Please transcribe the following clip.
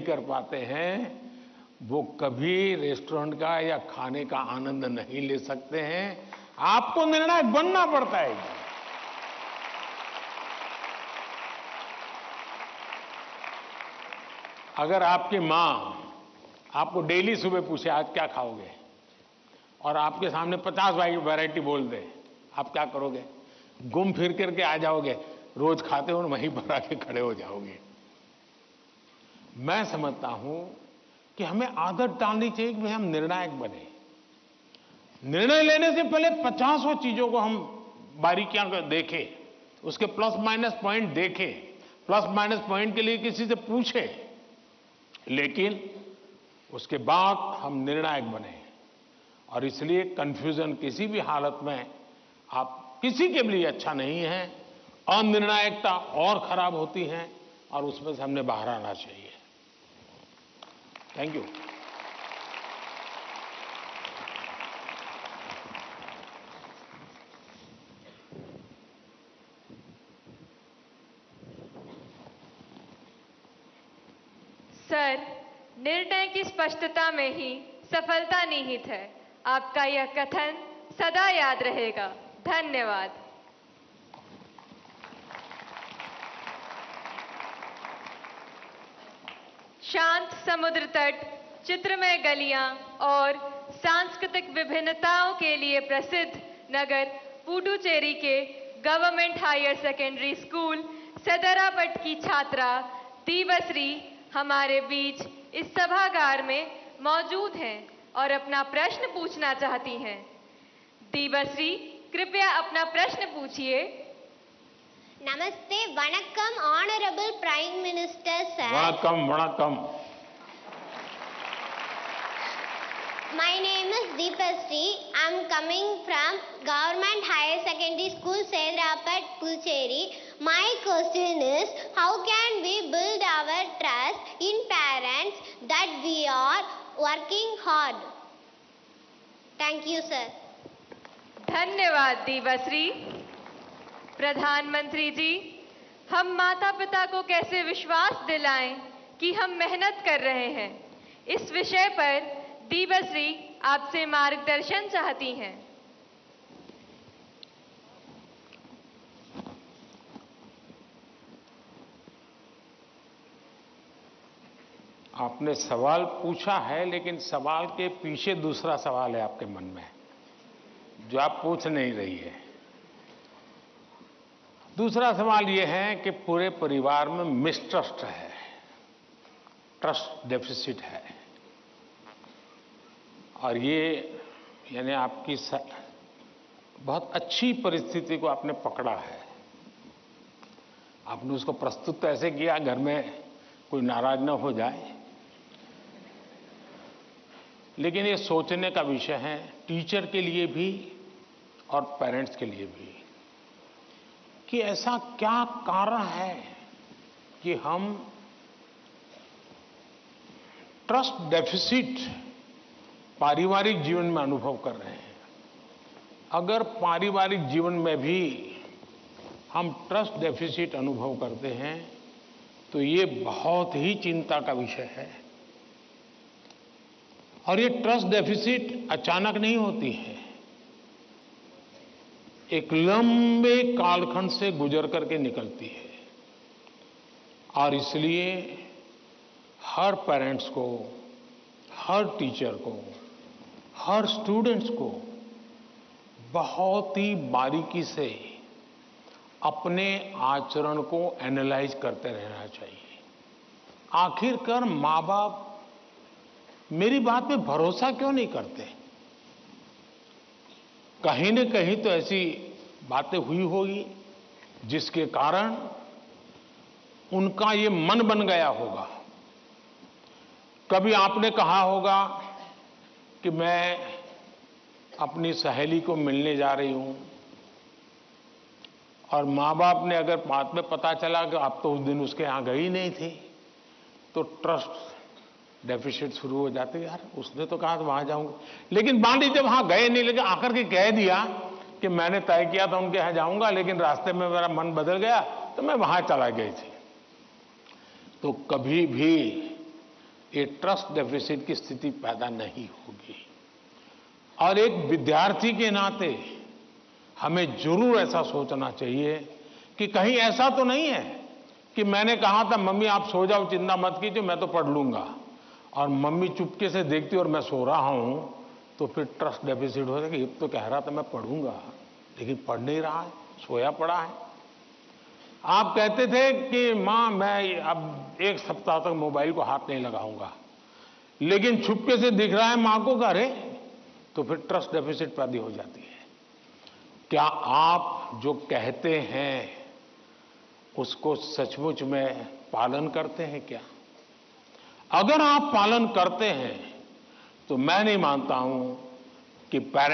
कर पाते हैं वो कभी रेस्टोरेंट का या खाने का आनंद नहीं ले सकते हैं। आपको निर्णायक बनना पड़ता है। अगर आपकी मां आपको डेली सुबह पूछे आज क्या खाओगे और आपके सामने 50 वैरायटी बोल दे, आप क्या करोगे? घूम फिर करके आ जाओगे, रोज खाते हो वहीं पर आके खड़े हो जाओगे। मैं समझता हूं कि हमें आदत डालनी चाहिए कि भाई हम निर्णायक बने। निर्णय लेने से पहले 50 चीजों को हम बारीकियां देखें, उसके प्लस माइनस पॉइंट देखें, प्लस माइनस पॉइंट के लिए किसी से पूछें, लेकिन उसके बाद हम निर्णायक बने। और इसलिए कंफ्यूजन किसी भी हालत में आप किसी के लिए अच्छा नहीं है। अनिर्णायकता और खराब होती है और उसमें से हमने बाहर आना चाहिए। Thank you. सर, निर्णय की स्पष्टता में ही सफलता निहित है। आपका यह कथन सदा याद रहेगा। धन्यवाद। शांत समुद्र तट, चित्रमय गलियां और सांस्कृतिक विभिन्नताओं के लिए प्रसिद्ध नगर पुडुचेरी के गवर्नमेंट हायर सेकेंडरी स्कूल सदरापट की छात्रा दीवश्री हमारे बीच इस सभागार में मौजूद हैं और अपना प्रश्न पूछना चाहती हैं। दीवश्री, कृपया अपना प्रश्न पूछिए। नमस्ते, वणक्कम ऑनरेबल प्राइम मिनिस्टर सर। वणक्कम वणक्कम। My name is Deepasri. I'm coming from Government Higher Secondary School, Sedrapat, Puducherry. My question is, how can we build our trust in parents that we are working hard? Thank you, sir. धन्यवाद दीवश्री। प्रधानमंत्री जी, हम माता पिता को कैसे विश्वास दिलाएं कि हम मेहनत कर रहे हैं, इस विषय पर दीवश्री आपसे मार्गदर्शन चाहती हैं। आपने सवाल पूछा है, लेकिन सवाल के पीछे दूसरा सवाल है आपके मन में जो आप पूछ नहीं रही है। दूसरा सवाल यह है कि पूरे परिवार में मिसट्रस्ट है, ट्रस्ट डेफिसिट है, और ये यानी आपकी बहुत अच्छी परिस्थिति को आपने पकड़ा है। आपने उसको प्रस्तुत तो ऐसे किया घर में कोई नाराज न हो जाए, लेकिन ये सोचने का विषय है टीचर के लिए भी और पेरेंट्स के लिए भी कि ऐसा क्या कारण है कि हम ट्रस्ट डेफिसिट पारिवारिक जीवन में अनुभव कर रहे हैं। अगर पारिवारिक जीवन में भी हम ट्रस्ट डेफिसिट अनुभव करते हैं तो ये बहुत ही चिंता का विषय है। और ये ट्रस्ट डेफिसिट अचानक नहीं होती है, एक लंबे कालखंड से गुजर करके निकलती है। और इसलिए हर पेरेंट्स को, हर टीचर को, हर स्टूडेंट्स को बहुत ही बारीकी से अपने आचरण को एनालाइज करते रहना चाहिए। आखिरकार माँ बाप मेरी बात पे भरोसा क्यों नहीं करते? कहीं न कहीं तो ऐसी बातें हुई होगी जिसके कारण उनका ये मन बन गया होगा। कभी आपने कहा होगा कि मैं अपनी सहेली को मिलने जा रही हूं, और माँ बाप ने अगर बाद में पता चला कि आप तो उस दिन उसके यहां गई नहीं थी, तो ट्रस्ट डेफिसिट शुरू हो जाते। यार उसने तो कहा था वहां जाऊंगा, लेकिन बांडी जब वहां गए नहीं, लेकिन आकर के कह दिया कि मैंने तय किया था उनके यहां जाऊंगा, लेकिन रास्ते में मेरा मन बदल गया तो मैं वहां चला गई थी। तो कभी भी ये ट्रस्ट डेफिसिट की स्थिति पैदा नहीं होगी। और एक विद्यार्थी के नाते हमें जरूर ऐसा सोचना चाहिए कि कहीं ऐसा तो नहीं है कि मैंने कहा था मम्मी आप सो जाओ, चिंता मत कीजिए, मैं तो पढ़ लूंगा, और मम्मी चुपके से देखती और मैं सो रहा हूं, तो फिर ट्रस्ट डेफिसिट हो जाएगा। ये तो कह रहा था मैं पढ़ूंगा, लेकिन पढ़ नहीं रहा है, सोया पड़ा है। आप कहते थे कि मां मैं अब 1 सप्ताह तक मोबाइल को हाथ नहीं लगाऊंगा, लेकिन छुपके से दिख रहा है मां को, अरे, तो फिर ट्रस्ट डेफिसिट पैदा हो जाती है। क्या आप जो कहते हैं उसको सचमुच में पालन करते हैं क्या? अगर आप पालन करते हैं तो मैं नहीं मानता हूं कि पेरेंट्स